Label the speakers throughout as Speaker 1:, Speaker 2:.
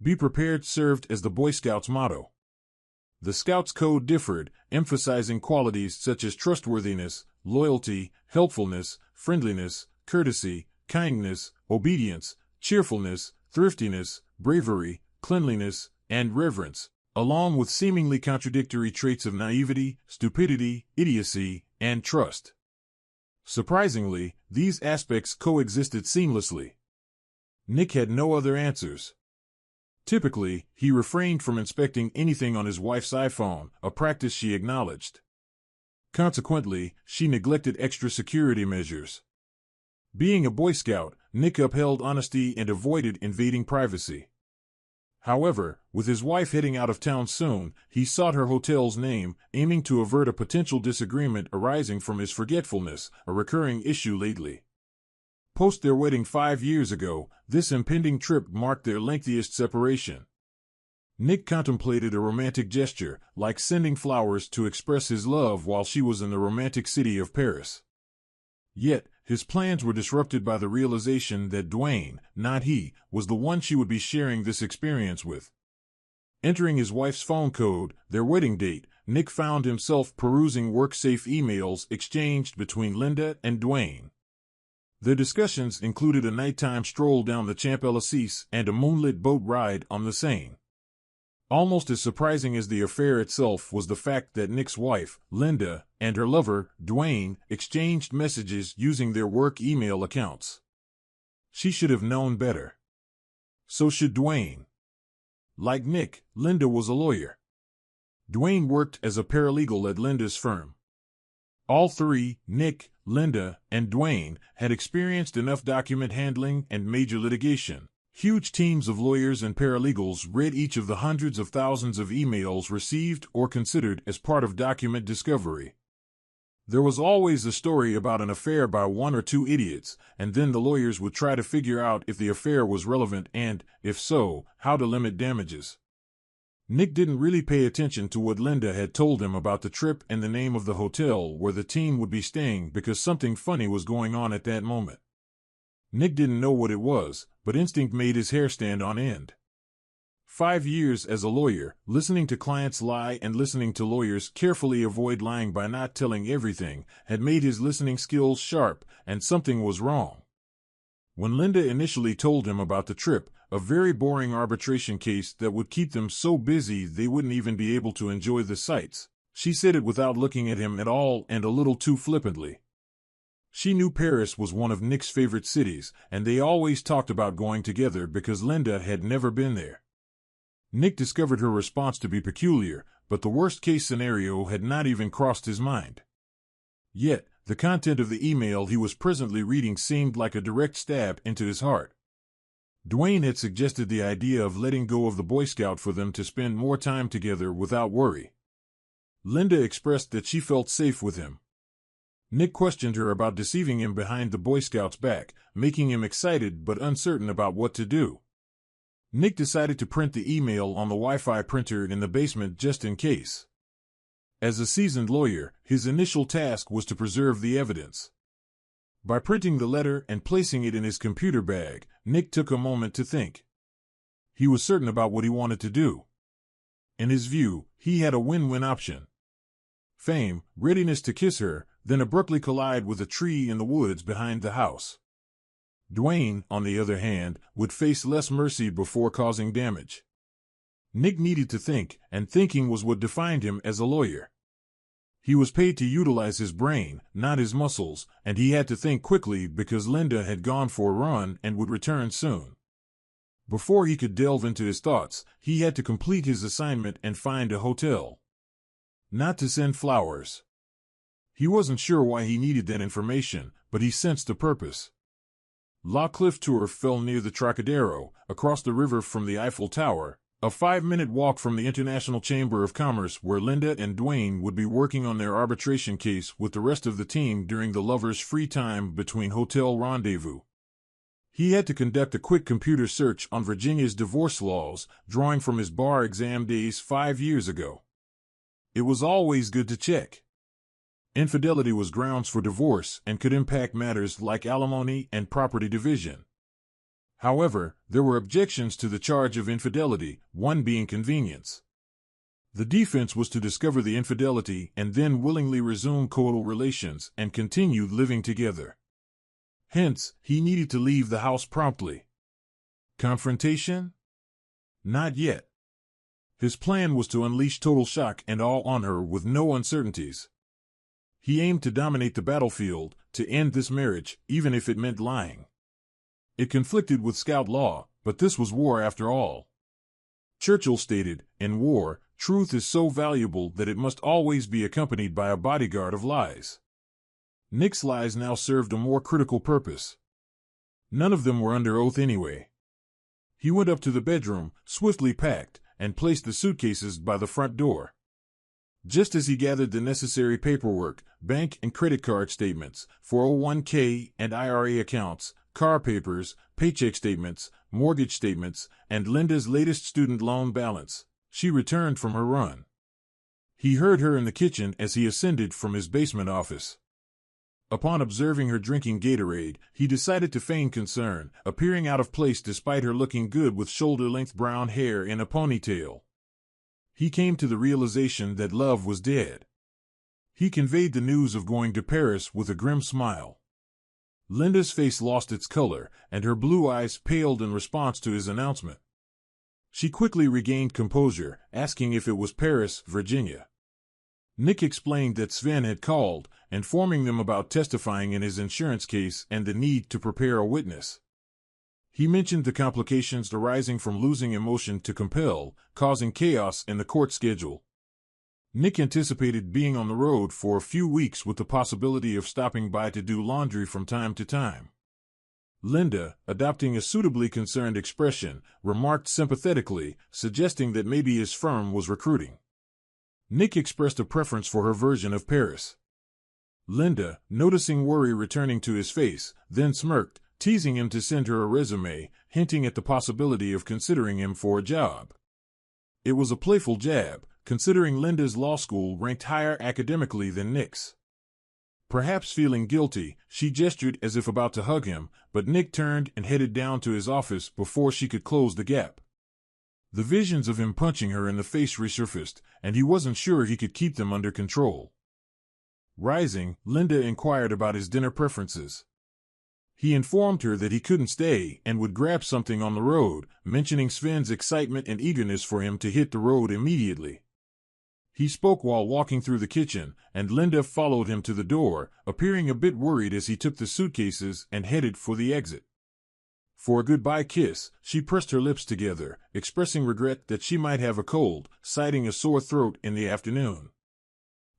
Speaker 1: Be prepared served as the Boy Scouts' motto. The Scouts' code differed, emphasizing qualities such as trustworthiness, loyalty, helpfulness, friendliness, courtesy, kindness, obedience, cheerfulness, thriftiness, bravery, cleanliness, and reverence, along with seemingly contradictory traits of naivety, stupidity, idiocy, and trust. Surprisingly, these aspects coexisted seamlessly. Nick had no other answers. Typically, he refrained from inspecting anything on his wife's iPhone, a practice she acknowledged. Consequently, she neglected extra security measures. Being a Boy Scout, Nick upheld honesty and avoided invading privacy. However, with his wife heading out of town soon, he sought her hotel's name, aiming to avert a potential disagreement arising from his forgetfulness, a recurring issue lately. Post their wedding 5 years ago, this impending trip marked their lengthiest separation. Nick contemplated a romantic gesture, like sending flowers to express his love while she was in the romantic city of Paris. Yet, his plans were disrupted by the realization that Dwayne, not he, was the one she would be sharing this experience with. Entering his wife's phone code, their wedding date, Nick found himself perusing work-safe emails exchanged between Linda and Dwayne. Their discussions included a nighttime stroll down the Champs-Élysées and a moonlit boat ride on the Seine. Almost as surprising as the affair itself was the fact that Nick's wife, Linda, and her lover, Dwayne, exchanged messages using their work email accounts. She should have known better. So should Dwayne. Like Nick, Linda was a lawyer. Dwayne worked as a paralegal at Linda's firm. All three, Nick, Linda, and Dwayne, had experienced enough document handling and major litigation. Huge teams of lawyers and paralegals read each of the hundreds of thousands of emails received or considered as part of document discovery. There was always a story about an affair by one or two idiots, and then the lawyers would try to figure out if the affair was relevant and, if so, how to limit damages. Nick didn't really pay attention to what Linda had told him about the trip and the name of the hotel where the team would be staying because something funny was going on at that moment. Nick didn't know what it was, but instinct made his hair stand on end. 5 years as a lawyer, listening to clients lie and listening to lawyers carefully avoid lying by not telling everything, had made his listening skills sharp, and something was wrong. When Linda initially told him about the trip, a very boring arbitration case that would keep them so busy they wouldn't even be able to enjoy the sights, she said it without looking at him at all and a little too flippantly. She knew Paris was one of Nick's favorite cities, and they always talked about going together because Linda had never been there. Nick discovered her response to be peculiar, but the worst-case scenario had not even crossed his mind. Yet, the content of the email he was presently reading seemed like a direct stab into his heart. Dwayne had suggested the idea of letting go of the Boy Scout for them to spend more time together without worry. Linda expressed that she felt safe with him. Nick questioned her about deceiving him behind the Boy Scout's back, making him excited but uncertain about what to do. Nick decided to print the email on the Wi-Fi printer in the basement just in case. As a seasoned lawyer, his initial task was to preserve the evidence. By printing the letter and placing it in his computer bag, Nick took a moment to think. He was certain about what he wanted to do. In his view, he had a win-win option. Fame, readiness to kiss her, then abruptly collide with a tree in the woods behind the house. Dwayne, on the other hand, would face less mercy before causing damage. Nick needed to think, and thinking was what defined him as a lawyer. He was paid to utilize his brain, not his muscles, and he had to think quickly because Linda had gone for a run and would return soon. Before he could delve into his thoughts, he had to complete his assignment and find a hotel. Not to send flowers. He wasn't sure why he needed that information, but he sensed the purpose. La Cliff Tour fell near the Trocadero, across the river from the Eiffel Tower, a 5-minute walk from the International Chamber of Commerce where Linda and Dwayne would be working on their arbitration case with the rest of the team during the lovers' free time between hotel rendezvous. He had to conduct a quick computer search on Virginia's divorce laws, drawing from his bar exam days 5 years ago. It was always good to check. Infidelity was grounds for divorce and could impact matters like alimony and property division. However, there were objections to the charge of infidelity, one being convenience. The defense was to discover the infidelity and then willingly resume coital relations and continue living together. Hence, he needed to leave the house promptly. Confrontation? Not yet. His plan was to unleash total shock and awe on her with no uncertainties. He aimed to dominate the battlefield, to end this marriage, even if it meant lying. It conflicted with Scout law, but this was war after all. Churchill stated, "In war, truth is so valuable that it must always be accompanied by a bodyguard of lies." Nick's lies now served a more critical purpose. None of them were under oath anyway. He went up to the bedroom, swiftly packed, and placed the suitcases by the front door. Just as he gathered the necessary paperwork, bank and credit card statements, 401k and IRA accounts, car papers, paycheck statements, mortgage statements, and Linda's latest student loan balance, she returned from her run. He heard her in the kitchen as he ascended from his basement office. Upon observing her drinking Gatorade, he decided to feign concern, appearing out of place despite her looking good with shoulder-length brown hair in a ponytail. He came to the realization that love was dead. He conveyed the news of going to Paris with a grim smile. Linda's face lost its color, and her blue eyes paled in response to his announcement. She quickly regained composure, asking if it was Paris, Virginia. Nick explained that Sven had called, informing them about testifying in his insurance case and the need to prepare a witness. He mentioned the complications arising from losing emotion to compel, causing chaos in the court schedule. Nick anticipated being on the road for a few weeks with the possibility of stopping by to do laundry from time to time. Linda, adopting a suitably concerned expression, remarked sympathetically, suggesting that maybe his firm was recruiting. Nick expressed a preference for her version of Paris. Linda, noticing worry returning to his face, then smirked, teasing him to send her a resume, hinting at the possibility of considering him for a job. It was a playful jab, considering Linda's law school ranked higher academically than Nick's. Perhaps feeling guilty, she gestured as if about to hug him, but Nick turned and headed down to his office before she could close the gap. The visions of him punching her in the face resurfaced, and he wasn't sure he could keep them under control. Rising, Linda inquired about his dinner preferences. He informed her that he couldn't stay and would grab something on the road, mentioning Sven's excitement and eagerness for him to hit the road immediately. He spoke while walking through the kitchen, and Linda followed him to the door, appearing a bit worried as he took the suitcases and headed for the exit. For a goodbye kiss, she pressed her lips together, expressing regret that she might have a cold, citing a sore throat in the afternoon.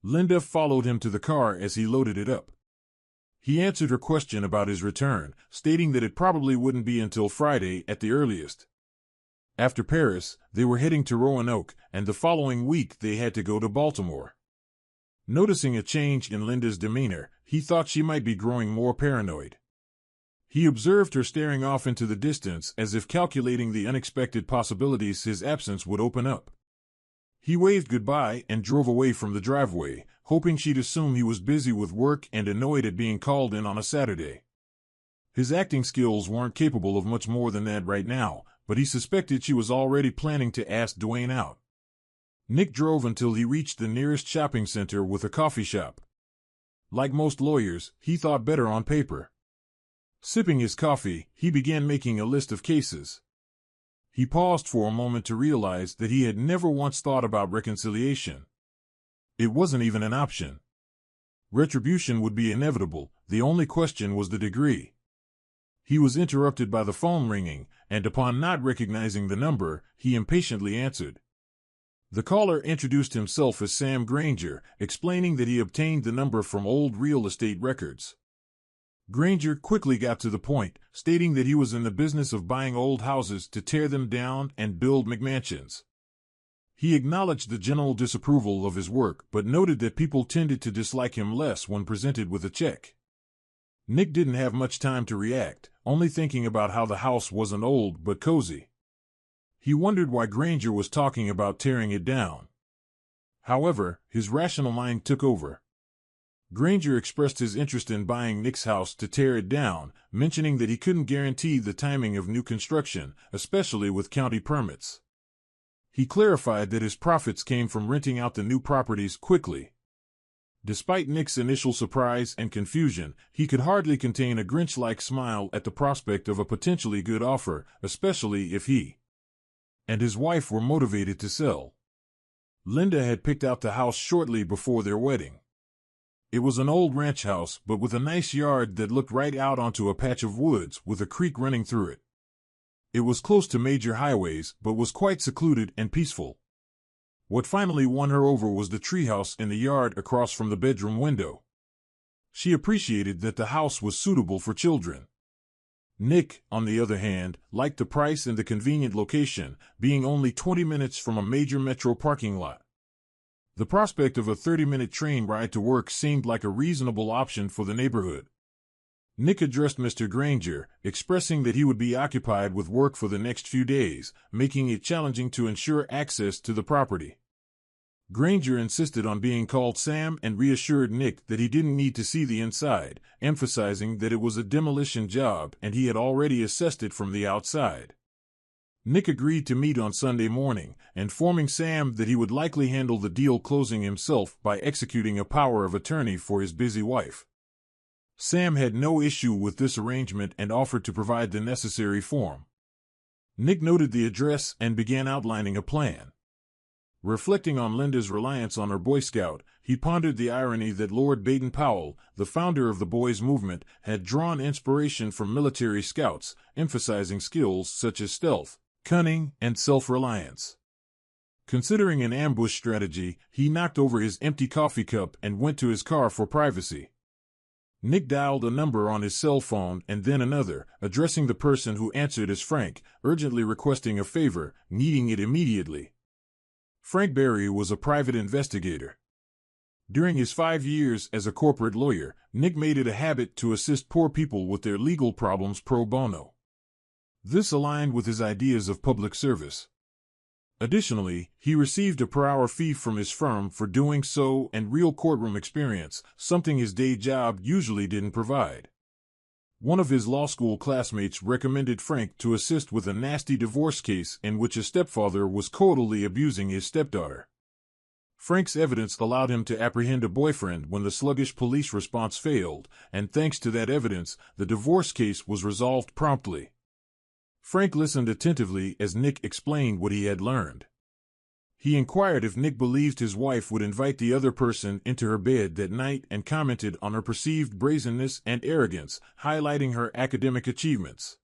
Speaker 1: Linda followed him to the car as he loaded it up. He answered her question about his return, stating that it probably wouldn't be until Friday at the earliest. After Paris, they were heading to Roanoke, and the following week they had to go to Baltimore. Noticing a change in Linda's demeanor, he thought she might be growing more paranoid. He observed her staring off into the distance as if calculating the unexpected possibilities his absence would open up. He waved goodbye and drove away from the driveway, hoping she'd assume he was busy with work and annoyed at being called in on a Saturday. His acting skills weren't capable of much more than that right now, but he suspected she was already planning to ask Dwayne out. Nick drove until he reached the nearest shopping center with a coffee shop. Like most lawyers, he thought better on paper. Sipping his coffee, he began making a list of cases. He paused for a moment to realize that he had never once thought about reconciliation. It wasn't even an option. Retribution would be inevitable, the only question was the degree. He was interrupted by the phone ringing, and upon not recognizing the number, he impatiently answered. The caller introduced himself as Sam Granger, explaining that he obtained the number from old real estate records. Granger quickly got to the point, stating that he was in the business of buying old houses to tear them down and build McMansions. He acknowledged the general disapproval of his work, but noted that people tended to dislike him less when presented with a check. Nick didn't have much time to react, only thinking about how the house wasn't old but cozy. He wondered why Granger was talking about tearing it down. However, his rational mind took over. Granger expressed his interest in buying Nick's house to tear it down, mentioning that he couldn't guarantee the timing of new construction, especially with county permits. He clarified that his profits came from renting out the new properties quickly. Despite Nick's initial surprise and confusion, he could hardly contain a Grinch-like smile at the prospect of a potentially good offer, especially if he and his wife were motivated to sell. Linda had picked out the house shortly before their wedding. It was an old ranch house, but with a nice yard that looked right out onto a patch of woods with a creek running through it. It was close to major highways, but was quite secluded and peaceful. What finally won her over was the treehouse in the yard across from the bedroom window. She appreciated that the house was suitable for children. Nick, on the other hand, liked the price and the convenient location, being only 20 minutes from a major metro parking lot. The prospect of a 30-minute train ride to work seemed like a reasonable option for the neighborhood. Nick addressed Mr. Granger, expressing that he would be occupied with work for the next few days, making it challenging to ensure access to the property. Granger insisted on being called Sam and reassured Nick that he didn't need to see the inside, emphasizing that it was a demolition job and he had already assessed it from the outside. Nick agreed to meet on Sunday morning, informing Sam that he would likely handle the deal closing himself by executing a power of attorney for his busy wife. Sam had no issue with this arrangement and offered to provide the necessary form. Nick noted the address and began outlining a plan. Reflecting on Linda's reliance on her Boy Scout, he pondered the irony that Lord Baden-Powell, the founder of the Boys Movement, had drawn inspiration from military scouts, emphasizing skills such as stealth, cunning, and self-reliance. Considering an ambush strategy, he knocked over his empty coffee cup and went to his car for privacy. Nick dialed a number on his cell phone and then another, addressing the person who answered as Frank, urgently requesting a favor, needing it immediately. Frank Berry was a private investigator. During his 5 years as a corporate lawyer, Nick made it a habit to assist poor people with their legal problems pro bono. This aligned with his ideas of public service. Additionally, he received a per-hour fee from his firm for doing so and real courtroom experience, something his day job usually didn't provide. One of his law school classmates recommended Frank to assist with a nasty divorce case in which a stepfather was totally abusing his stepdaughter. Frank's evidence allowed him to apprehend a boyfriend when the sluggish police response failed, and thanks to that evidence, the divorce case was resolved promptly. Frank listened attentively as Nick explained what he had learned. He inquired if Nick believed his wife would invite the other person into her bed that night and commented on her perceived brazenness and arrogance, highlighting her academic achievements.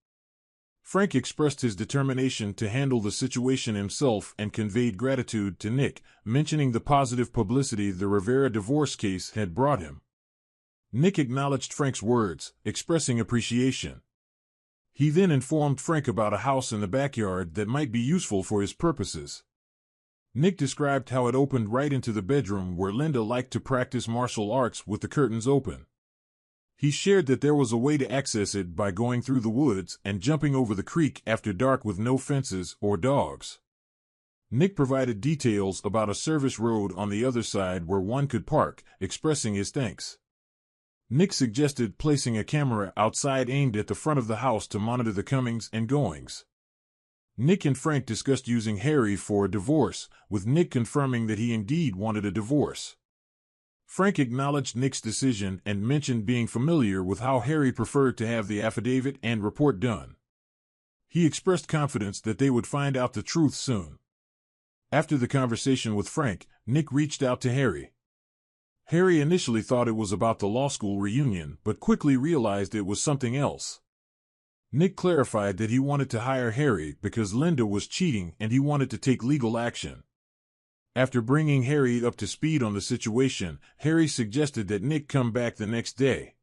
Speaker 1: Frank expressed his determination to handle the situation himself and conveyed gratitude to Nick, mentioning the positive publicity the Rivera divorce case had brought him. Nick acknowledged Frank's words, expressing appreciation. He then informed Frank about a house in the backyard that might be useful for his purposes. Nick described how it opened right into the bedroom where Linda liked to practice martial arts with the curtains open. He shared that there was a way to access it by going through the woods and jumping over the creek after dark with no fences or dogs. Nick provided details about a service road on the other side where one could park, expressing his thanks. Nick suggested placing a camera outside aimed at the front of the house to monitor the comings and goings. Nick and Frank discussed using Harry for a divorce, with Nick confirming that he indeed wanted a divorce. Frank acknowledged Nick's decision and mentioned being familiar with how Harry preferred to have the affidavit and report done. He expressed confidence that they would find out the truth soon. After the conversation with Frank, Nick reached out to Harry. Harry initially thought it was about the law school reunion, but quickly realized it was something else. Nick clarified that he wanted to hire Harry because Linda was cheating and he wanted to take legal action. After bringing Harry up to speed on the situation, Harry suggested that Nick come back the next day.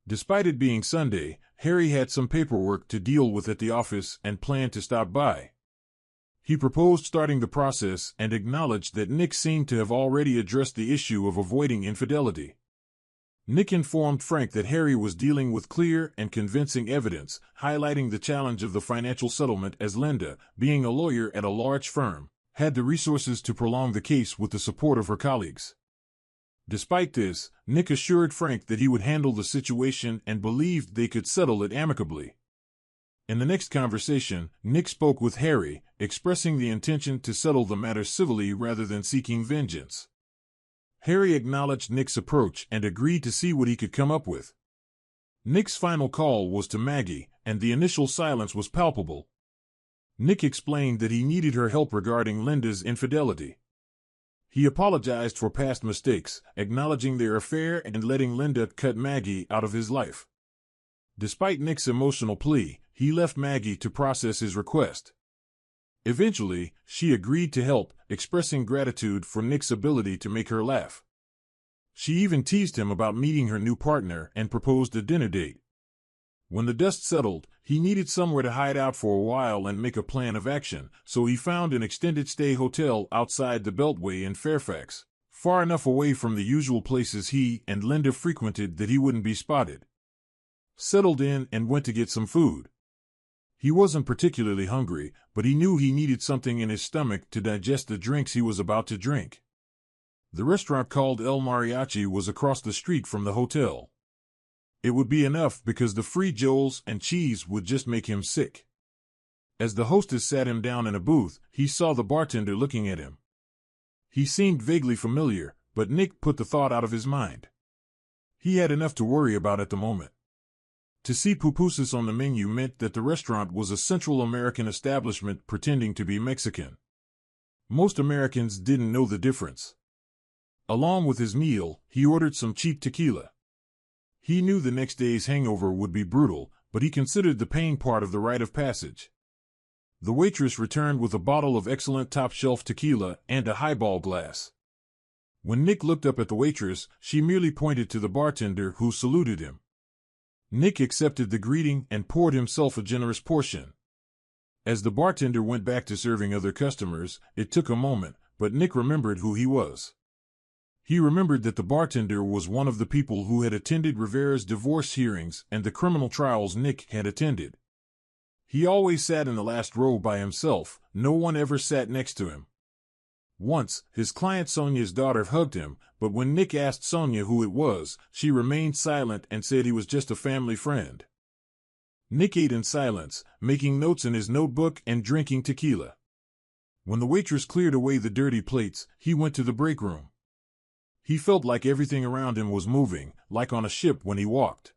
Speaker 1: Despite it being Sunday, Harry had some paperwork to deal with at the office and planned to stop by. He proposed starting the process and acknowledged that Nick seemed to have already addressed the issue of avoiding infidelity. Nick informed Frank that Harry was dealing with clear and convincing evidence, highlighting the challenge of the financial settlement as Linda, being a lawyer at a large firm, had the resources to prolong the case with the support of her colleagues. Despite this, Nick assured Frank that he would handle the situation and believed they could settle it amicably. In the next conversation, Nick spoke with Harry, expressing the intention to settle the matter civilly rather than seeking vengeance. Harry acknowledged Nick's approach and agreed to see what he could come up with. Nick's final call was to Maggie, and the initial silence was palpable. Nick explained that he needed her help regarding Linda's infidelity. He apologized for past mistakes, acknowledging their affair and letting Linda cut Maggie out of his life. Despite Nick's emotional plea, he left Maggie to process his request. Eventually, she agreed to help, expressing gratitude for Nick's ability to make her laugh. She even teased him about meeting her new partner and proposed a dinner date. When the dust settled, he needed somewhere to hide out for a while and make a plan of action, so he found an extended-stay hotel outside the Beltway in Fairfax, far enough away from the usual places he and Linda frequented that he wouldn't be spotted. Settled in and went to get some food. He wasn't particularly hungry, but he knew he needed something in his stomach to digest the drinks he was about to drink. The restaurant called El Mariachi was across the street from the hotel. It would be enough because the free Joels and cheese would just make him sick. As the hostess sat him down in a booth, he saw the bartender looking at him. He seemed vaguely familiar, but Nick put the thought out of his mind. He had enough to worry about at the moment. To see pupusas on the menu meant that the restaurant was a Central American establishment pretending to be Mexican. Most Americans didn't know the difference. Along with his meal, he ordered some cheap tequila. He knew the next day's hangover would be brutal, but he considered the pain part of the rite of passage. The waitress returned with a bottle of excellent top-shelf tequila and a highball glass. When Nick looked up at the waitress, she merely pointed to the bartender, who saluted him. Nick accepted the greeting and poured himself a generous portion. As the bartender went back to serving other customers, it took a moment, but Nick remembered who he was. He remembered that the bartender was one of the people who had attended Rivera's divorce hearings and the criminal trials Nick had attended. He always sat in the last row by himself, no one ever sat next to him. Once, his client Sonia's daughter hugged him, but when Nick asked Sonia who it was, she remained silent and said he was just a family friend. Nick ate in silence, making notes in his notebook and drinking tequila. When the waitress cleared away the dirty plates, he went to the break room. He felt like everything around him was moving, like on a ship when he walked.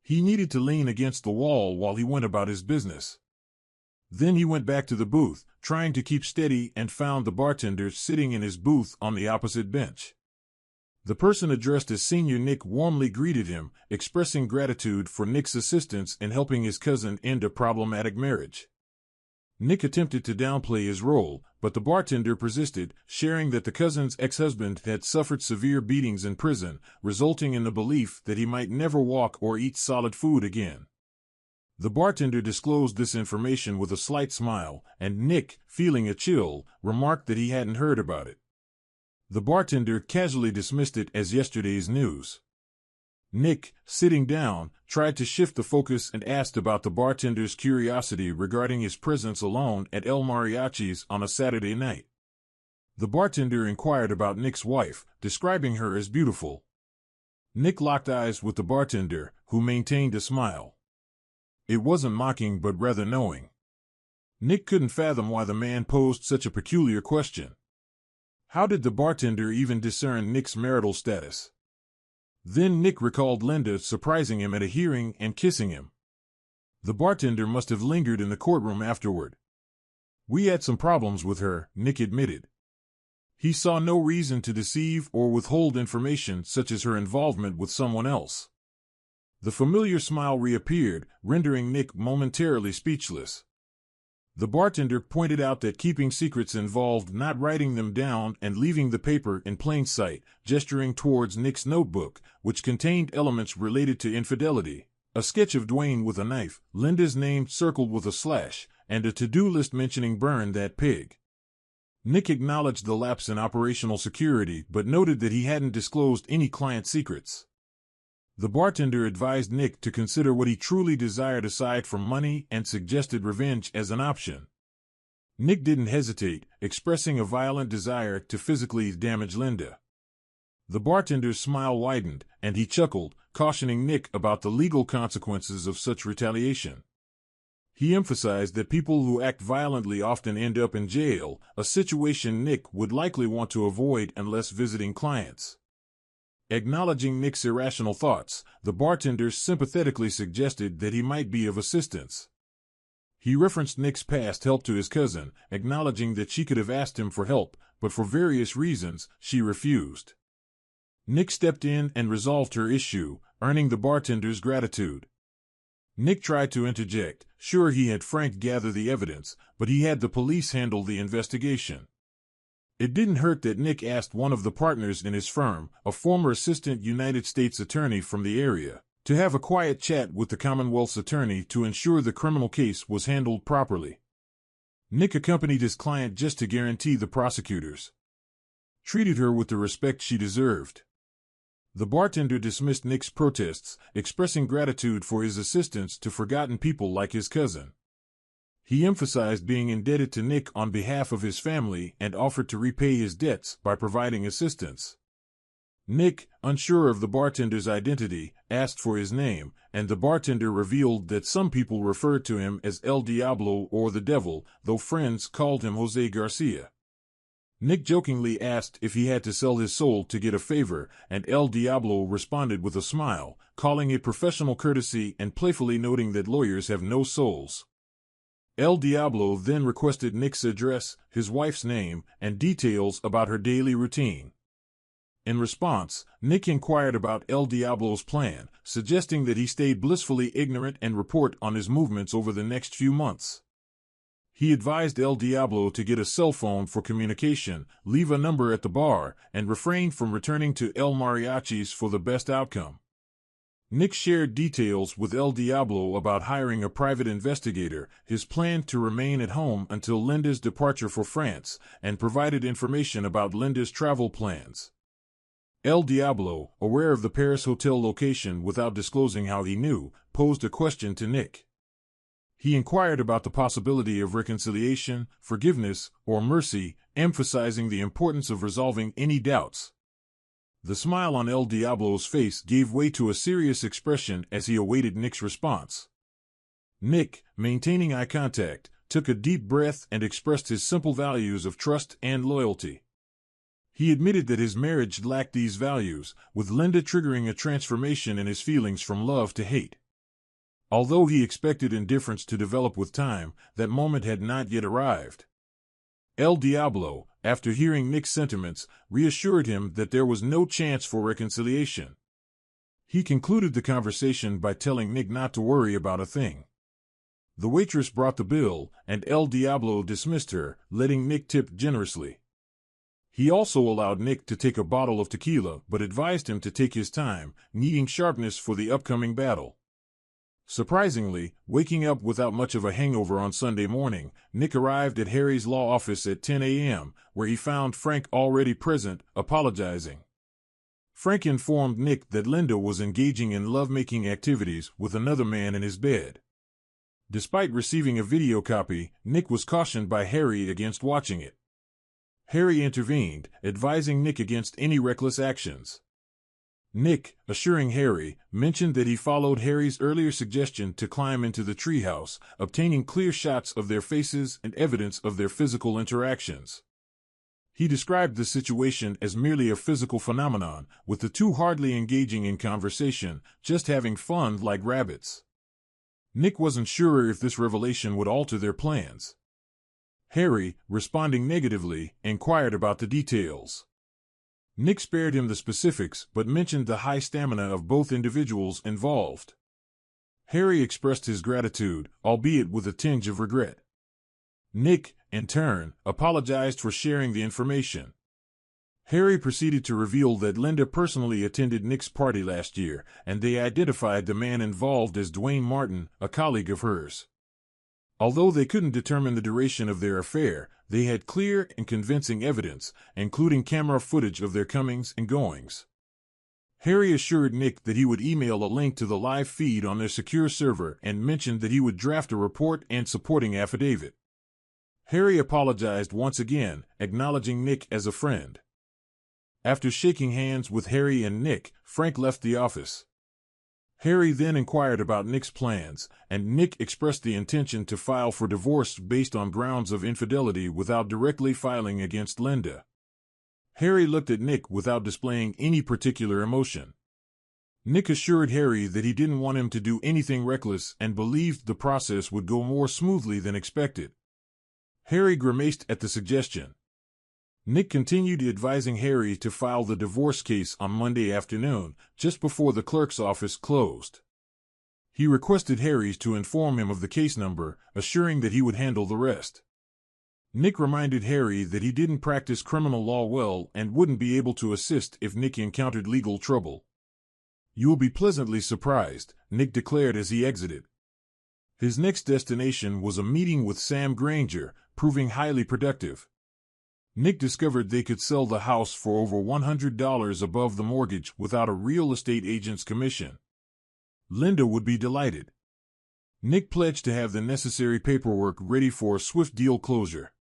Speaker 1: He needed to lean against the wall while he went about his business. Then he went back to the booth, trying to keep steady, and found the bartender sitting in his booth on the opposite bench. The person addressed as Senior Nick warmly greeted him, expressing gratitude for Nick's assistance in helping his cousin end a problematic marriage. Nick attempted to downplay his role, but the bartender persisted, sharing that the cousin's ex-husband had suffered severe beatings in prison, resulting in the belief that he might never walk or eat solid food again. The bartender disclosed this information with a slight smile, and Nick, feeling a chill, remarked that he hadn't heard about it. The bartender casually dismissed it as yesterday's news. Nick, sitting down, tried to shift the focus and asked about the bartender's curiosity regarding his presence alone at El Mariachi's on a Saturday night. The bartender inquired about Nick's wife, describing her as beautiful. Nick locked eyes with the bartender, who maintained a smile. It wasn't mocking but rather knowing. Nick couldn't fathom why the man posed such a peculiar question. How did the bartender even discern Nick's marital status? Then Nick recalled Linda surprising him at a hearing and kissing him. The bartender must have lingered in the courtroom afterward. We had some problems with her, Nick admitted. He saw no reason to deceive or withhold information such as her involvement with someone else. The familiar smile reappeared, rendering Nick momentarily speechless. The bartender pointed out that keeping secrets involved not writing them down and leaving the paper in plain sight, gesturing towards Nick's notebook, which contained elements related to infidelity, a sketch of Dwayne with a knife, Linda's name circled with a slash, and a to-do list mentioning burn that pig. Nick acknowledged the lapse in operational security but noted that he hadn't disclosed any client secrets. The bartender advised Nick to consider what he truly desired aside from money and suggested revenge as an option. Nick didn't hesitate, expressing a violent desire to physically damage Linda. The bartender's smile widened, and he chuckled, cautioning Nick about the legal consequences of such retaliation. He emphasized that people who act violently often end up in jail, a situation Nick would likely want to avoid unless visiting clients. Acknowledging Nick's irrational thoughts, the bartender sympathetically suggested that he might be of assistance. He referenced Nick's past help to his cousin, acknowledging that she could have asked him for help, but for various reasons, she refused. Nick stepped in and resolved her issue, earning the bartender's gratitude. Nick tried to interject, sure he had Frank gather the evidence, but he had the police handle the investigation. It didn't hurt that Nick asked one of the partners in his firm, a former assistant United States attorney from the area, to have a quiet chat with the Commonwealth's attorney to ensure the criminal case was handled properly. Nick accompanied his client just to guarantee the prosecutors treated her with the respect she deserved. The bartender dismissed Nick's protests, expressing gratitude for his assistance to forgotten people like his cousin. He emphasized being indebted to Nick on behalf of his family and offered to repay his debts by providing assistance. Nick, unsure of the bartender's identity, asked for his name, and the bartender revealed that some people referred to him as El Diablo or the Devil, though friends called him Jose Garcia. Nick jokingly asked if he had to sell his soul to get a favor, and El Diablo responded with a smile, calling it professional courtesy and playfully noting that lawyers have no souls. El Diablo then requested Nick's address, his wife's name, and details about her daily routine. In response, Nick inquired about El Diablo's plan, suggesting that he stayed blissfully ignorant and report on his movements over the next few months. He advised El Diablo to get a cell phone for communication, leave a number at the bar, and refrain from returning to El Mariachi's for the best outcome. Nick shared details with El Diablo about hiring a private investigator, his plan to remain at home until Linda's departure for France, and provided information about Linda's travel plans. El Diablo, aware of the Paris hotel location without disclosing how he knew, posed a question to Nick. He inquired about the possibility of reconciliation, forgiveness, or mercy, emphasizing the importance of resolving any doubts. The smile on El Diablo's face gave way to a serious expression as he awaited Nick's response. Nick, maintaining eye contact, took a deep breath and expressed his simple values of trust and loyalty. He admitted that his marriage lacked these values, with Linda triggering a transformation in his feelings from love to hate. Although he expected indifference to develop with time, that moment had not yet arrived. El Diablo, after hearing Nick's sentiments, reassured him that there was no chance for reconciliation. He concluded the conversation by telling Nick not to worry about a thing. The waitress brought the bill, and El Diablo dismissed her, letting Nick tip generously. He also allowed Nick to take a bottle of tequila but advised him to take his time, needing sharpness for the upcoming battle. Surprisingly, waking up without much of a hangover on Sunday morning, Nick arrived at Harry's law office at 10 a.m., where he found Frank already present, apologizing. Frank informed Nick that Linda was engaging in lovemaking activities with another man in his bed. Despite receiving a video copy, Nick was cautioned by Harry against watching it. Harry intervened, advising Nick against any reckless actions. Nick, assuring Harry, mentioned that he followed Harry's earlier suggestion to climb into the treehouse, obtaining clear shots of their faces and evidence of their physical interactions. He described the situation as merely a physical phenomenon, with the two hardly engaging in conversation, just having fun like rabbits. Nick wasn't sure if this revelation would alter their plans. Harry, responding negatively, inquired about the details. Nick spared him the specifics but mentioned the high stamina of both individuals involved. Harry expressed his gratitude, albeit with a tinge of regret. Nick, in turn, apologized for sharing the information. Harry proceeded to reveal that Linda personally attended Nick's party last year, and they identified the man involved as Dwayne Martin, a colleague of hers. Although they couldn't determine the duration of their affair, they had clear and convincing evidence, including camera footage of their comings and goings. Harry assured Nick that he would email a link to the live feed on their secure server and mentioned that he would draft a report and supporting affidavit. Harry apologized once again, acknowledging Nick as a friend. After shaking hands with Harry and Nick, Frank left the office. Harry then inquired about Nick's plans, and Nick expressed the intention to file for divorce based on grounds of infidelity without directly filing against Linda. Harry looked at Nick without displaying any particular emotion. Nick assured Harry that he didn't want him to do anything reckless and believed the process would go more smoothly than expected. Harry grimaced at the suggestion. Nick continued advising Harry to file the divorce case on Monday afternoon, just before the clerk's office closed. He requested Harry to inform him of the case number, assuring that he would handle the rest. Nick reminded Harry that he didn't practice criminal law well and wouldn't be able to assist if Nick encountered legal trouble. "You will be pleasantly surprised," Nick declared as he exited. His next destination was a meeting with Sam Granger, proving highly productive. Nick discovered they could sell the house for over $100 above the mortgage without a real estate agent's commission. Linda would be delighted. Nick pledged to have the necessary paperwork ready for a swift deal closure.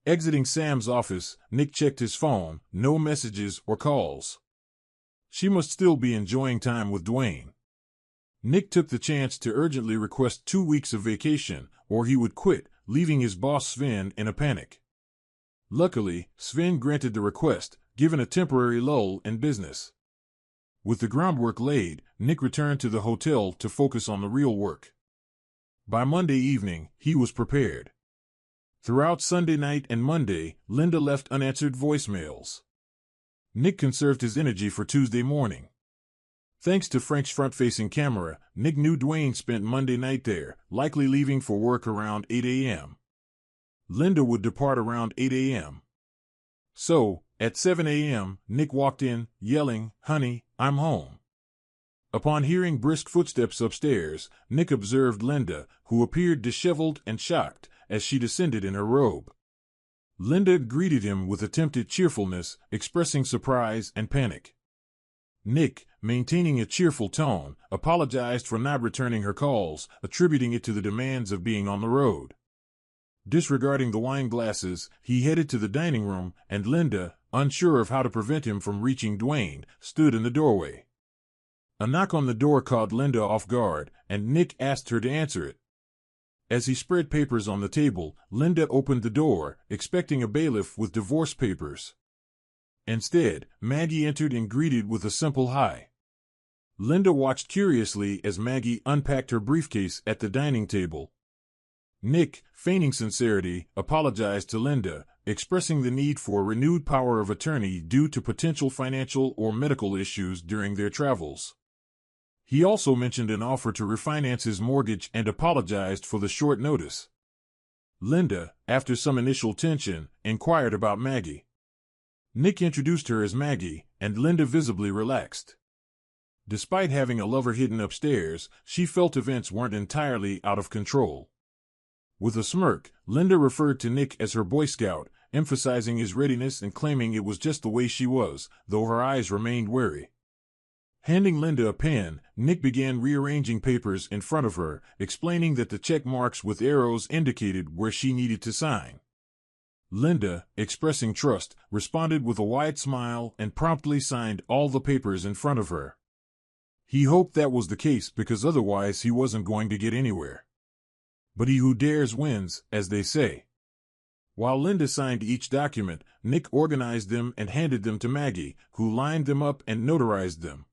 Speaker 1: Exiting Sam's office, Nick checked his phone, no messages or calls. She must still be enjoying time with Dwayne. Nick took the chance to urgently request 2 weeks of vacation, or he would quit, leaving his boss Sven in a panic. Luckily, Sven granted the request, given a temporary lull in business. With the groundwork laid, Nick returned to the hotel to focus on the real work. By Monday evening, he was prepared. Throughout Sunday night and Monday, Linda left unanswered voicemails. Nick conserved his energy for Tuesday morning. Thanks to Frank's front-facing camera, Nick knew Dwayne spent Monday night there, likely leaving for work around 8 a.m. Linda would depart around 8 a.m. So, at 7 a.m., Nick walked in, yelling, "Honey, I'm home." Upon hearing brisk footsteps upstairs, Nick observed Linda, who appeared disheveled and shocked, as she descended in her robe. Linda greeted him with attempted cheerfulness, expressing surprise and panic. Nick, maintaining a cheerful tone, apologized for not returning her calls, attributing it to the demands of being on the road. Disregarding the wine glasses, he headed to the dining room, and Linda, unsure of how to prevent him from reaching Dwayne, stood in the doorway. A knock on the door caught Linda off guard, and Nick asked her to answer it. As he spread papers on the table, Linda opened the door, expecting a bailiff with divorce papers. Instead, Maggie entered and greeted with a simple hi. Linda watched curiously as Maggie unpacked her briefcase at the dining table. Nick, feigning sincerity, apologized to Linda, expressing the need for a renewed power of attorney due to potential financial or medical issues during their travels. He also mentioned an offer to refinance his mortgage and apologized for the short notice. Linda, after some initial tension, inquired about Maggie. Nick introduced her as Maggie, and Linda visibly relaxed. Despite having a lover hidden upstairs, she felt events weren't entirely out of control. With a smirk, Linda referred to Nick as her Boy Scout, emphasizing his readiness and claiming it was just the way she was, though her eyes remained wary. Handing Linda a pen, Nick began rearranging papers in front of her, explaining that the check marks with arrows indicated where she needed to sign. Linda, expressing trust, responded with a wide smile and promptly signed all the papers in front of her. He hoped that was the case because otherwise he wasn't going to get anywhere. But he who dares wins, as they say. While Linda signed each document, Nick organized them and handed them to Maggie, who lined them up and notarized them.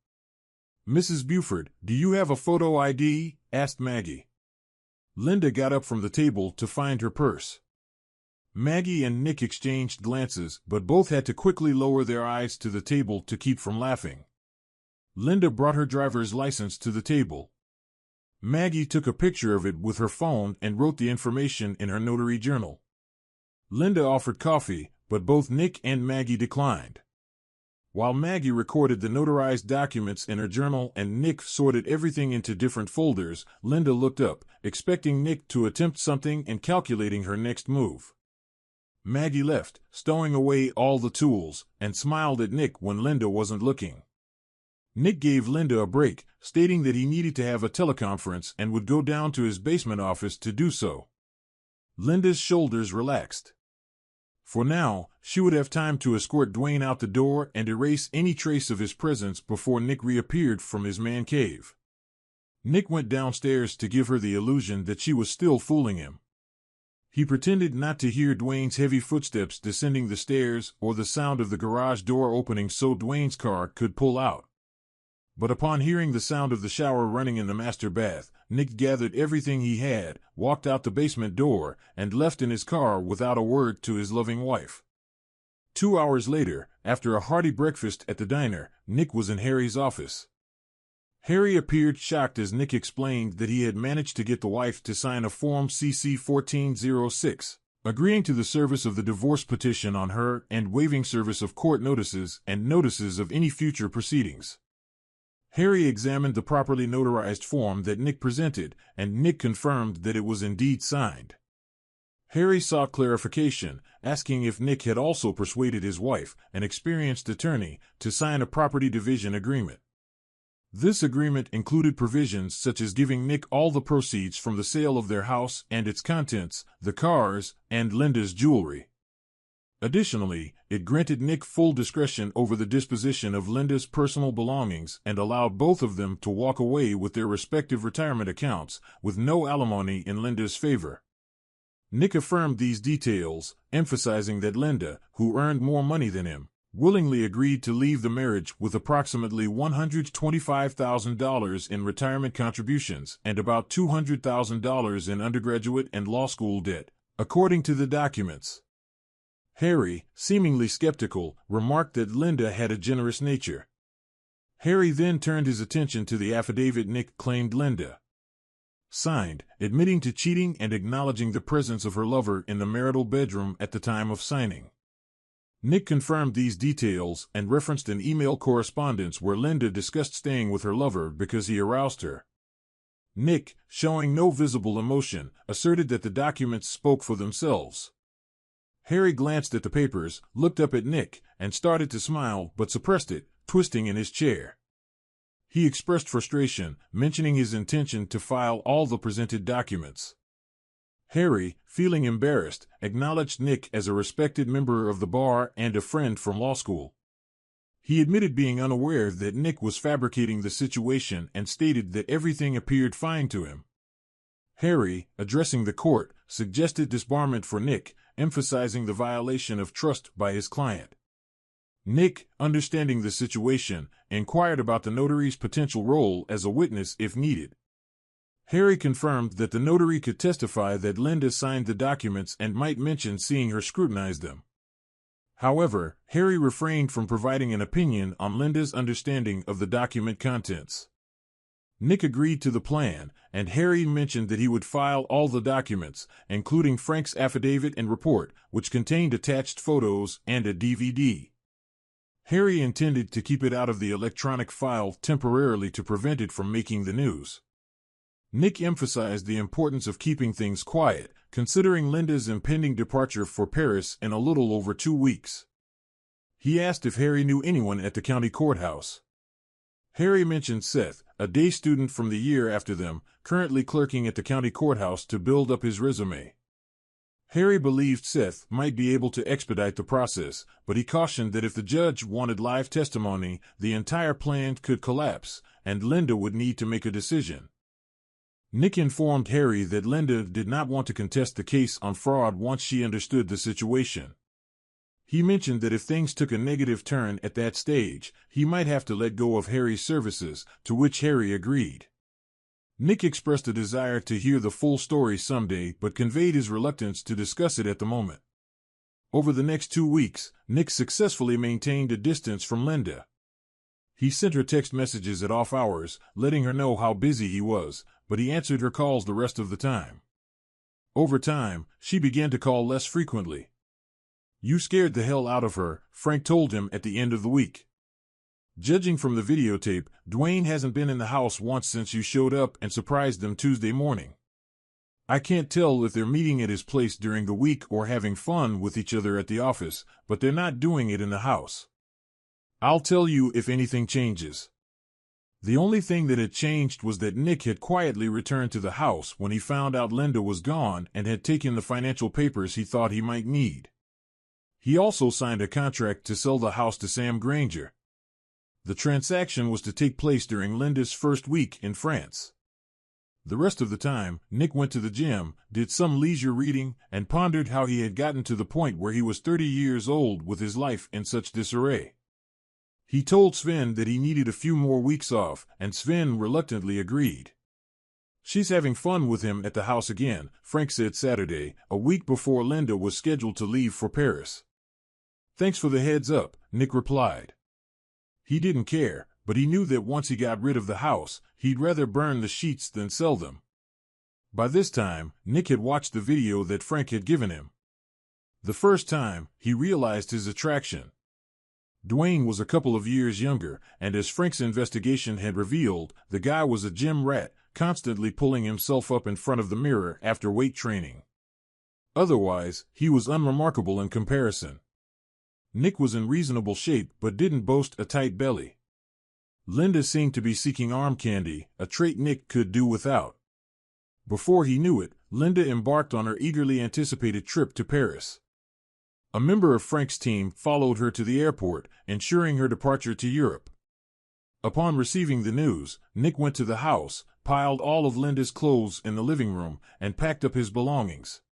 Speaker 1: "Mrs. Buford, do you have a photo ID?" asked Maggie. Linda got up from the table to find her purse. Maggie and Nick exchanged glances, but both had to quickly lower their eyes to the table to keep from laughing. Linda brought her driver's license to the table. Maggie took a picture of it with her phone and wrote the information in her notary journal. Linda offered coffee, but both Nick and Maggie declined. While Maggie recorded the notarized documents in her journal and Nick sorted everything into different folders, Linda looked up, expecting Nick to attempt something and calculating her next move. Maggie left, stowing away all the tools, and smiled at Nick when Linda wasn't looking. Nick gave Linda a break, stating that he needed to have a teleconference and would go down to his basement office to do so. Linda's shoulders relaxed. For now, she would have time to escort Dwayne out the door and erase any trace of his presence before Nick reappeared from his man cave. Nick went downstairs to give her the illusion that she was still fooling him. He pretended not to hear Dwayne's heavy footsteps descending the stairs or the sound of the garage door opening so Dwayne's car could pull out. But upon hearing the sound of the shower running in the master bath, Nick gathered everything he had, walked out the basement door, and left in his car without a word to his loving wife. 2 hours later, after a hearty breakfast at the diner, Nick was in Harry's office. Harry appeared shocked as Nick explained that he had managed to get the wife to sign a Form CC-1406, agreeing to the service of the divorce petition on her and waiving service of court notices and notices of any future proceedings. Harry examined the properly notarized form that Nick presented, and Nick confirmed that it was indeed signed. Harry sought clarification, asking if Nick had also persuaded his wife, an experienced attorney, to sign a property division agreement. This agreement included provisions such as giving Nick all the proceeds from the sale of their house and its contents, the cars, and Linda's jewelry. Additionally, it granted Nick full discretion over the disposition of Linda's personal belongings and allowed both of them to walk away with their respective retirement accounts, with no alimony in Linda's favor. Nick affirmed these details, emphasizing that Linda, who earned more money than him, willingly agreed to leave the marriage with approximately $125,000 in retirement contributions and about $200,000 in undergraduate and law school debt, according to the documents. Harry, seemingly skeptical, remarked that Linda had a generous nature. Harry then turned his attention to the affidavit Nick claimed Linda signed, admitting to cheating and acknowledging the presence of her lover in the marital bedroom at the time of signing. Nick confirmed these details and referenced an email correspondence where Linda discussed staying with her lover because he aroused her. Nick, showing no visible emotion, asserted that the documents spoke for themselves. Harry glanced at the papers, looked up at Nick, and started to smile but suppressed it, twisting in his chair. He expressed frustration, mentioning his intention to file all the presented documents. Harry, feeling embarrassed, acknowledged Nick as a respected member of the bar and a friend from law school. He admitted being unaware that Nick was fabricating the situation and stated that everything appeared fine to him. Harry, addressing the court, suggested disbarment for Nick, emphasizing the violation of trust by his client. Nick, understanding the situation, inquired about the notary's potential role as a witness if needed. Harry confirmed that the notary could testify that Linda signed the documents and might mention seeing her scrutinize them. However, Harry refrained from providing an opinion on Linda's understanding of the document contents. Nick agreed to the plan, and Harry mentioned that he would file all the documents, including Frank's affidavit and report, which contained attached photos and a DVD. Harry intended to keep it out of the electronic file temporarily to prevent it from making the news. Nick emphasized the importance of keeping things quiet, considering Linda's impending departure for Paris in a little over 2 weeks. He asked if Harry knew anyone at the county courthouse. Harry mentioned Seth, a day student from the year after them, currently clerking at the county courthouse to build up his resume. Harry believed Seth might be able to expedite the process, but he cautioned that if the judge wanted live testimony, the entire plan could collapse, and Linda would need to make a decision. Nick informed Harry that Linda did not want to contest the case on fraud once she understood the situation. He mentioned that if things took a negative turn at that stage, he might have to let go of Harry's services, to which Harry agreed. Nick expressed a desire to hear the full story someday but conveyed his reluctance to discuss it at the moment. Over the next 2 weeks, Nick successfully maintained a distance from Linda. He sent her text messages at off hours, letting her know how busy he was, but he answered her calls the rest of the time. Over time, she began to call less frequently. "You scared the hell out of her," Frank told him at the end of the week. "Judging from the videotape, Dwayne hasn't been in the house once since you showed up and surprised them Tuesday morning. I can't tell if they're meeting at his place during the week or having fun with each other at the office, but they're not doing it in the house. I'll tell you if anything changes." The only thing that had changed was that Nick had quietly returned to the house when he found out Linda was gone and had taken the financial papers he thought he might need. He also signed a contract to sell the house to Sam Granger. The transaction was to take place during Linda's first week in France. The rest of the time, Nick went to the gym, did some leisure reading, and pondered how he had gotten to the point where he was 30 years old with his life in such disarray. He told Sven that he needed a few more weeks off, and Sven reluctantly agreed. "She's having fun with him at the house again," Frank said Saturday, a week before Linda was scheduled to leave for Paris. "Thanks for the heads up," Nick replied. He didn't care, but he knew that once he got rid of the house, he'd rather burn the sheets than sell them. By this time, Nick had watched the video that Frank had given him. The first time, he realized his attraction. Dwayne was a couple of years younger, and as Frank's investigation had revealed, the guy was a gym rat, constantly pulling himself up in front of the mirror after weight training. Otherwise, he was unremarkable in comparison. Nick was in reasonable shape but didn't boast a tight belly. Linda seemed to be seeking arm candy, a trait Nick could do without. Before he knew it, Linda embarked on her eagerly anticipated trip to Paris. A member of Frank's team followed her to the airport, ensuring her departure to Europe. Upon receiving the news, Nick went to the house, piled all of Linda's clothes in the living room, and packed up his belongings.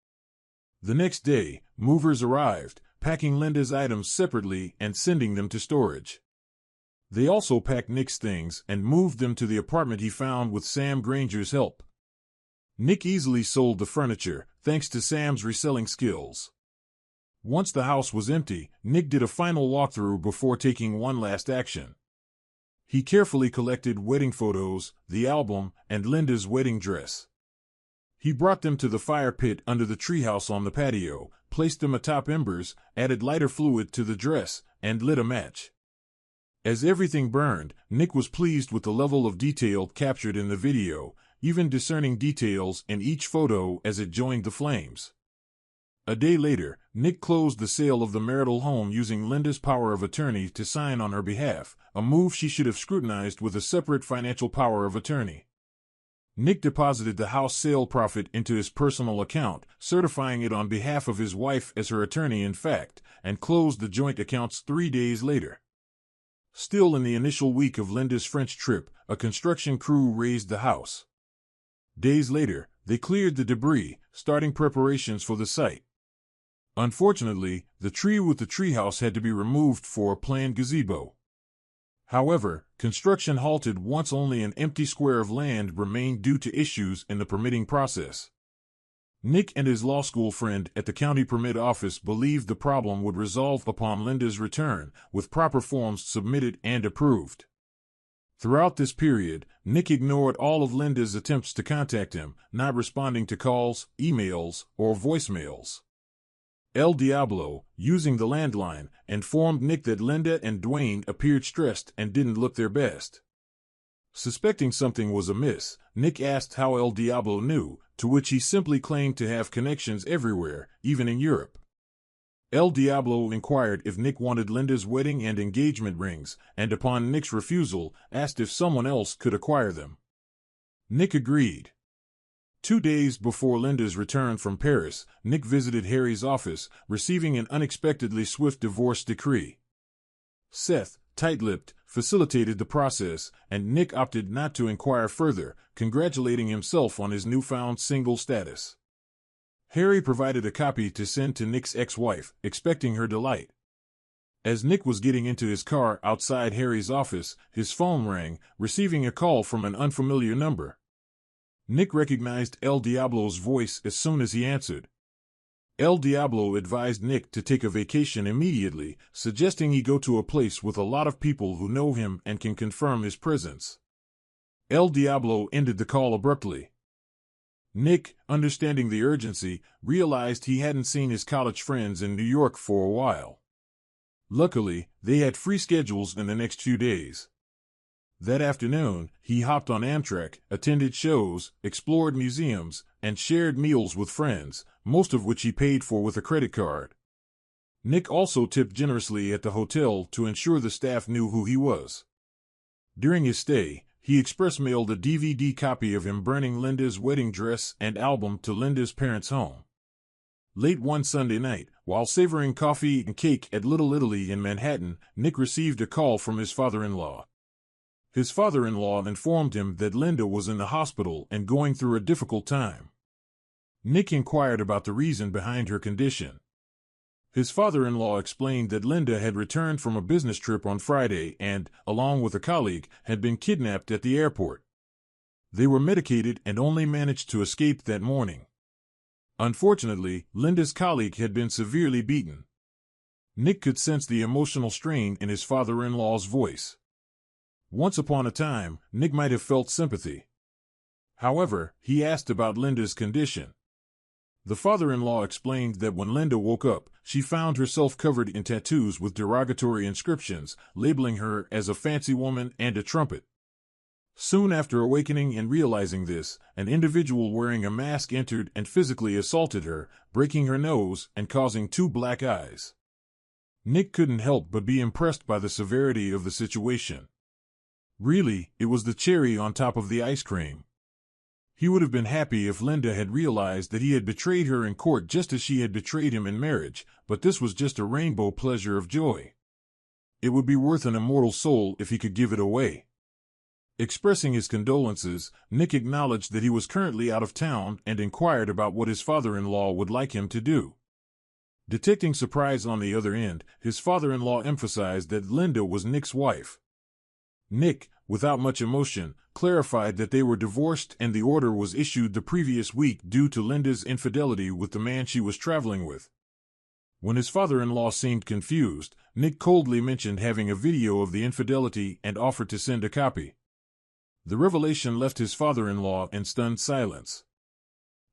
Speaker 1: The next day, movers arrived, packing Linda's items separately and sending them to storage. They also packed Nick's things and moved them to the apartment he found with Sam Granger's help. Nick easily sold the furniture, thanks to Sam's reselling skills. Once the house was empty, Nick did a final walkthrough before taking one last action. He carefully collected wedding photos, the album, and Linda's wedding dress. He brought them to the fire pit under the treehouse on the patio, placed them atop embers, added lighter fluid to the dress, and lit a match. As everything burned, Nick was pleased with the level of detail captured in the video, even discerning details in each photo as it joined the flames. A day later, Nick closed the sale of the marital home using Linda's power of attorney to sign on her behalf, a move she should have scrutinized with a separate financial power of attorney. Nick deposited the house sale profit into his personal account, certifying it on behalf of his wife as her attorney in fact, and closed the joint accounts 3 days later. Still in the initial week of Linda's French trip, a construction crew raised the house. Days later, they cleared the debris, starting preparations for the site. Unfortunately, the tree with the treehouse had to be removed for a planned gazebo. However, construction halted once only an empty square of land remained due to issues in the permitting process. Nick and his law school friend at the county permit office believed the problem would resolve upon Linda's return, with proper forms submitted and approved. Throughout this period, Nick ignored all of Linda's attempts to contact him, not responding to calls, emails, or voicemails. El Diablo, using the landline, informed Nick that Linda and Dwayne appeared stressed and didn't look their best. Suspecting something was amiss, Nick asked how El Diablo knew, to which he simply claimed to have connections everywhere, even in Europe. El Diablo inquired if Nick wanted Linda's wedding and engagement rings, and upon Nick's refusal, asked if someone else could acquire them. Nick agreed. 2 days before Linda's return from Paris, Nick visited Harry's office, receiving an unexpectedly swift divorce decree. Seth, tight-lipped, facilitated the process, and Nick opted not to inquire further, congratulating himself on his newfound single status. Harry provided a copy to send to Nick's ex-wife, expecting her delight. As Nick was getting into his car outside Harry's office, his phone rang, receiving a call from an unfamiliar number. Nick recognized El Diablo's voice as soon as he answered. El Diablo advised Nick to take a vacation immediately, suggesting he go to a place with a lot of people who know him and can confirm his presence. El Diablo ended the call abruptly. Nick, understanding the urgency, realized he hadn't seen his college friends in New York for a while. Luckily, they had free schedules in the next few days. That afternoon, he hopped on Amtrak, attended shows, explored museums, and shared meals with friends, most of which he paid for with a credit card. Nick also tipped generously at the hotel to ensure the staff knew who he was. During his stay, he express-mailed a DVD copy of him burning Linda's wedding dress and album to Linda's parents' home. Late one Sunday night, while savoring coffee and cake at Little Italy in Manhattan, Nick received a call from his father-in-law. His father-in-law informed him that Linda was in the hospital and going through a difficult time. Nick inquired about the reason behind her condition. His father-in-law explained that Linda had returned from a business trip on Friday and, along with a colleague, had been kidnapped at the airport. They were medicated and only managed to escape that morning. Unfortunately, Linda's colleague had been severely beaten. Nick could sense the emotional strain in his father-in-law's voice. Once upon a time, Nick might have felt sympathy. However, he asked about Linda's condition. The father-in-law explained that when Linda woke up, she found herself covered in tattoos with derogatory inscriptions, labeling her as a fancy woman and a trumpet. Soon after awakening and realizing this, an individual wearing a mask entered and physically assaulted her, breaking her nose and causing 2 black eyes. Nick couldn't help but be impressed by the severity of the situation. Really, it was the cherry on top of the ice cream. He would have been happy if Linda had realized that he had betrayed her in court just as she had betrayed him in marriage, but this was just a rainbow pleasure of joy. It would be worth an immortal soul if he could give it away. Expressing his condolences, Nick acknowledged that he was currently out of town and inquired about what his father-in-law would like him to do. Detecting surprise on the other end, his father-in-law emphasized that Linda was Nick's wife. Nick, without much emotion, clarified that they were divorced and the order was issued the previous week due to Linda's infidelity with the man she was traveling with. When his father-in-law seemed confused, Nick coldly mentioned having a video of the infidelity and offered to send a copy. The revelation left his father-in-law in stunned silence.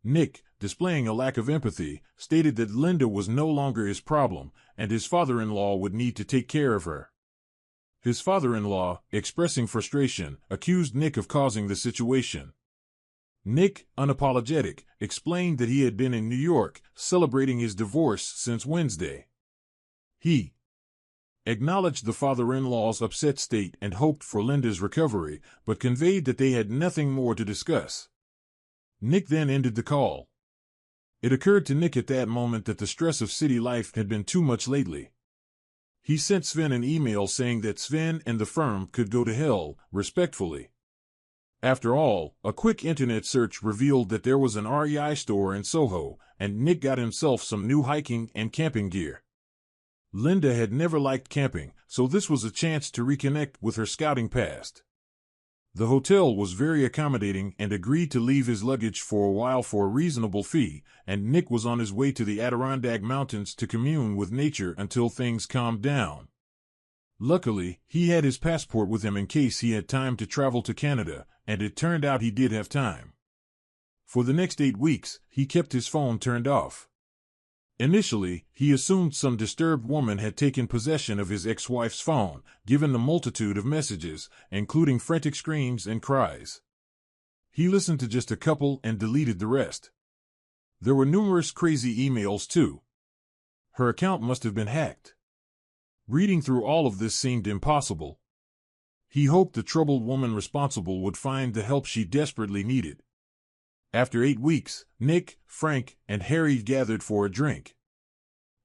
Speaker 1: Nick, displaying a lack of empathy, stated that Linda was no longer his problem, and his father-in-law would need to take care of her. His father-in-law, expressing frustration, accused Nick of causing the situation. Nick, unapologetic, explained that he had been in New York, celebrating his divorce since Wednesday. He acknowledged the father-in-law's upset state and hoped for Linda's recovery, but conveyed that they had nothing more to discuss. Nick then ended the call. It occurred to Nick at that moment that the stress of city life had been too much lately. He sent Sven an email saying that Sven and the firm could go to hell, respectfully. After all, a quick internet search revealed that there was an REI store in Soho, and Nick got himself some new hiking and camping gear. Linda had never liked camping, so this was a chance to reconnect with her scouting past. The hotel was very accommodating and agreed to leave his luggage for a while for a reasonable fee, and Nick was on his way to the Adirondack Mountains to commune with nature until things calmed down. Luckily, he had his passport with him in case he had time to travel to Canada, and it turned out he did have time. For the next 8 weeks, he kept his phone turned off. Initially, he assumed some disturbed woman had taken possession of his ex-wife's phone, given the multitude of messages, including frantic screams and cries. He listened to just a couple and deleted the rest. There were numerous crazy emails, too. Her account must have been hacked. Reading through all of this seemed impossible. He hoped the troubled woman responsible would find the help she desperately needed. After 8 weeks, Nick, Frank, and Harry gathered for a drink.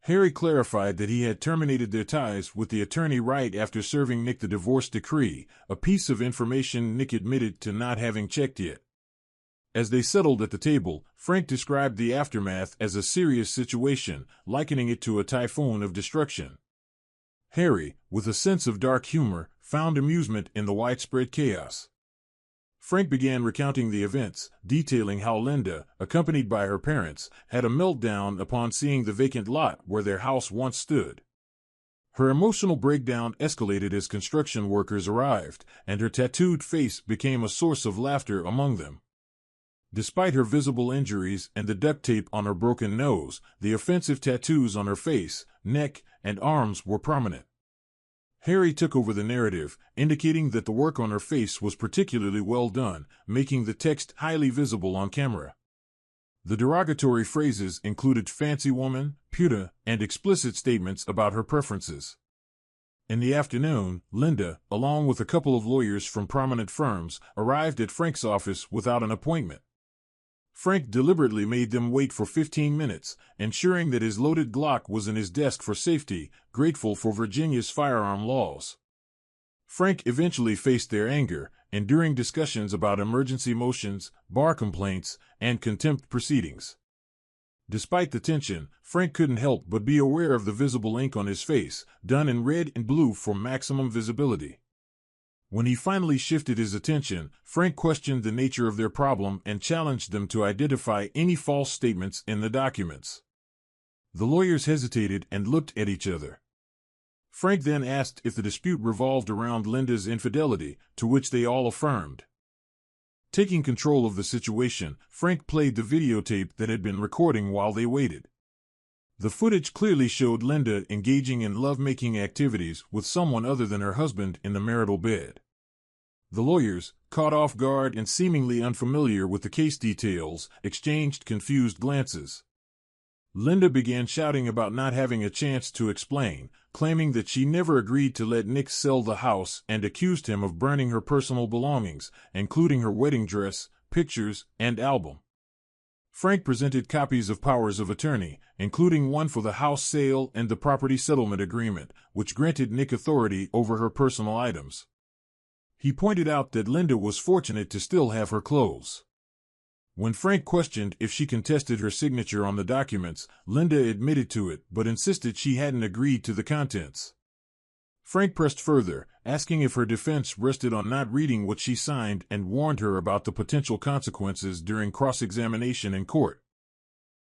Speaker 1: Harry clarified that he had terminated their ties with the attorney right after serving Nick the divorce decree, a piece of information Nick admitted to not having checked yet. As they settled at the table, Frank described the aftermath as a serious situation, likening it to a typhoon of destruction. Harry, with a sense of dark humor, found amusement in the widespread chaos. Frank began recounting the events, detailing how Linda, accompanied by her parents, had a meltdown upon seeing the vacant lot where their house once stood. Her emotional breakdown escalated as construction workers arrived, and her tattooed face became a source of laughter among them. Despite her visible injuries and the duct tape on her broken nose, the offensive tattoos on her face, neck, and arms were prominent. Harry took over the narrative, indicating that the work on her face was particularly well done, making the text highly visible on camera. The derogatory phrases included fancy woman, puta, and explicit statements about her preferences. In the afternoon, Linda, along with a couple of lawyers from prominent firms, arrived at Frank's office without an appointment. Frank deliberately made them wait for 15 minutes, ensuring that his loaded Glock was in his desk for safety, grateful for Virginia's firearm laws. Frank eventually faced their anger, enduring discussions about emergency motions, bar complaints, and contempt proceedings. Despite the tension, Frank couldn't help but be aware of the visible ink on his face, done in red and blue for maximum visibility. When he finally shifted his attention, Frank questioned the nature of their problem and challenged them to identify any false statements in the documents. The lawyers hesitated and looked at each other. Frank then asked if the dispute revolved around Linda's infidelity, to which they all affirmed. Taking control of the situation, Frank played the videotape that had been recording while they waited. The footage clearly showed Linda engaging in love-making activities with someone other than her husband in the marital bed. The lawyers, caught off guard and seemingly unfamiliar with the case details, exchanged confused glances. Linda began shouting about not having a chance to explain, claiming that she never agreed to let Nick sell the house and accused him of burning her personal belongings, including her wedding dress, pictures, and album. Frank presented copies of powers of attorney, including one for the house sale and the property settlement agreement, which granted Nick authority over her personal items. He pointed out that Linda was fortunate to still have her clothes. When Frank questioned if she contested her signature on the documents, Linda admitted to it but insisted she hadn't agreed to the contents. Frank pressed further, asking if her defense rested on not reading what she signed and warned her about the potential consequences during cross-examination in court.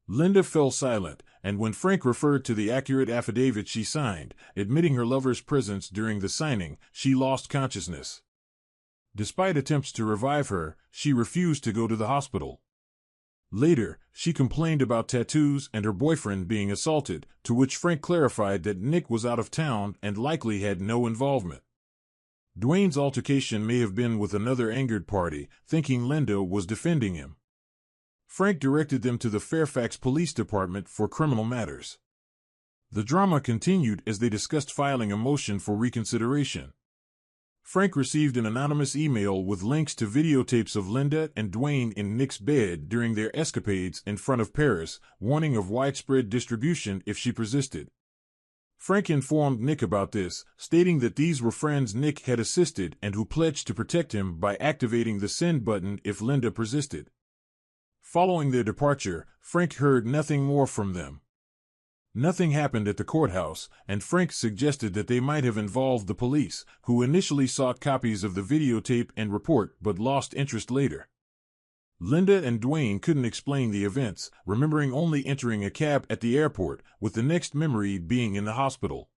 Speaker 1: Linda fell silent, and when Frank referred to the accurate affidavit she signed, admitting her lover's presence during the signing, she lost consciousness. Despite attempts to revive her, she refused to go to the hospital. Later, she complained about tattoos and her boyfriend being assaulted, to which Frank clarified that Nick was out of town and likely had no involvement. Dwayne's altercation may have been with another angered party, thinking Linda was defending him. Frank directed them to the Fairfax Police Department for criminal matters. The drama continued as they discussed filing a motion for reconsideration. Frank received an anonymous email with links to videotapes of Linda and Dwayne in Nick's bed during their escapades in front of Paris, warning of widespread distribution if she persisted. Frank informed Nick about this, stating that these were friends Nick had assisted and who pledged to protect him by activating the send button if Linda persisted. Following their departure, Frank heard nothing more from them. Nothing happened at the courthouse, and Frank suggested that they might have involved the police, who initially sought copies of the videotape and report but lost interest later. Linda and Dwayne couldn't explain the events, remembering only entering a cab at the airport, with the next memory being in the hospital.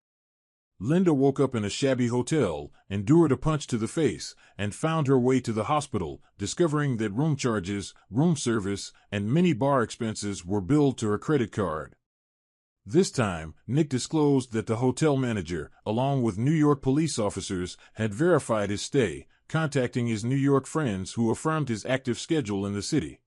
Speaker 1: Linda woke up in a shabby hotel, endured a punch to the face, and found her way to the hospital, discovering that room charges, room service, and many bar expenses were billed to her credit card. This time, Nick disclosed that the hotel manager, along with New York police officers, had verified his stay, contacting his New York friends who affirmed his active schedule in the city.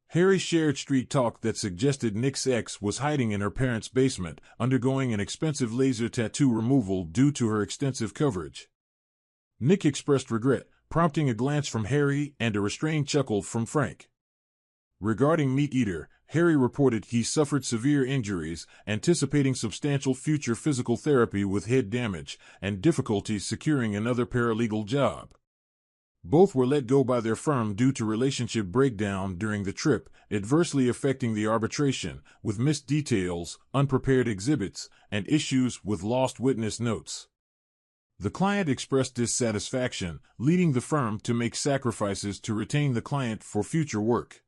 Speaker 1: Harry shared street talk that suggested Nick's ex was hiding in her parents' basement, undergoing an expensive laser tattoo removal due to her extensive coverage. Nick expressed regret, prompting a glance from Harry and a restrained chuckle from Frank. Regarding Meat Eater, Harry reported he suffered severe injuries, anticipating substantial future physical therapy with head damage, and difficulties securing another paralegal job. Both were let go by their firm due to relationship breakdown during the trip, adversely affecting the arbitration, with missed details, unprepared exhibits, and issues with lost witness notes. The client expressed dissatisfaction, leading the firm to make sacrifices to retain the client for future work.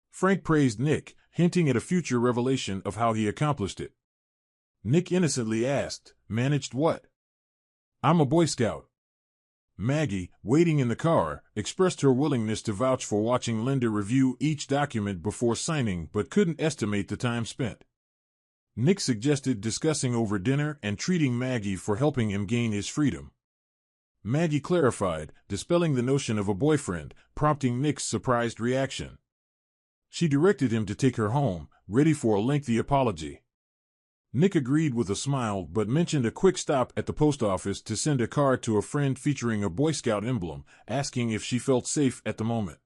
Speaker 1: Frank praised Nick, hinting at a future revelation of how he accomplished it. Nick innocently asked, "Managed what?" "I'm a Boy Scout." Maggie, waiting in the car, expressed her willingness to vouch for watching Linda review each document before signing but couldn't estimate the time spent. Nick suggested discussing over dinner and treating Maggie for helping him gain his freedom. Maggie clarified, dispelling the notion of a boyfriend, prompting Nick's surprised reaction. She directed him to take her home, ready for a lengthy apology. Nick agreed with a smile but mentioned a quick stop at the post office to send a card to a friend featuring a Boy Scout emblem, asking if she felt safe at the moment.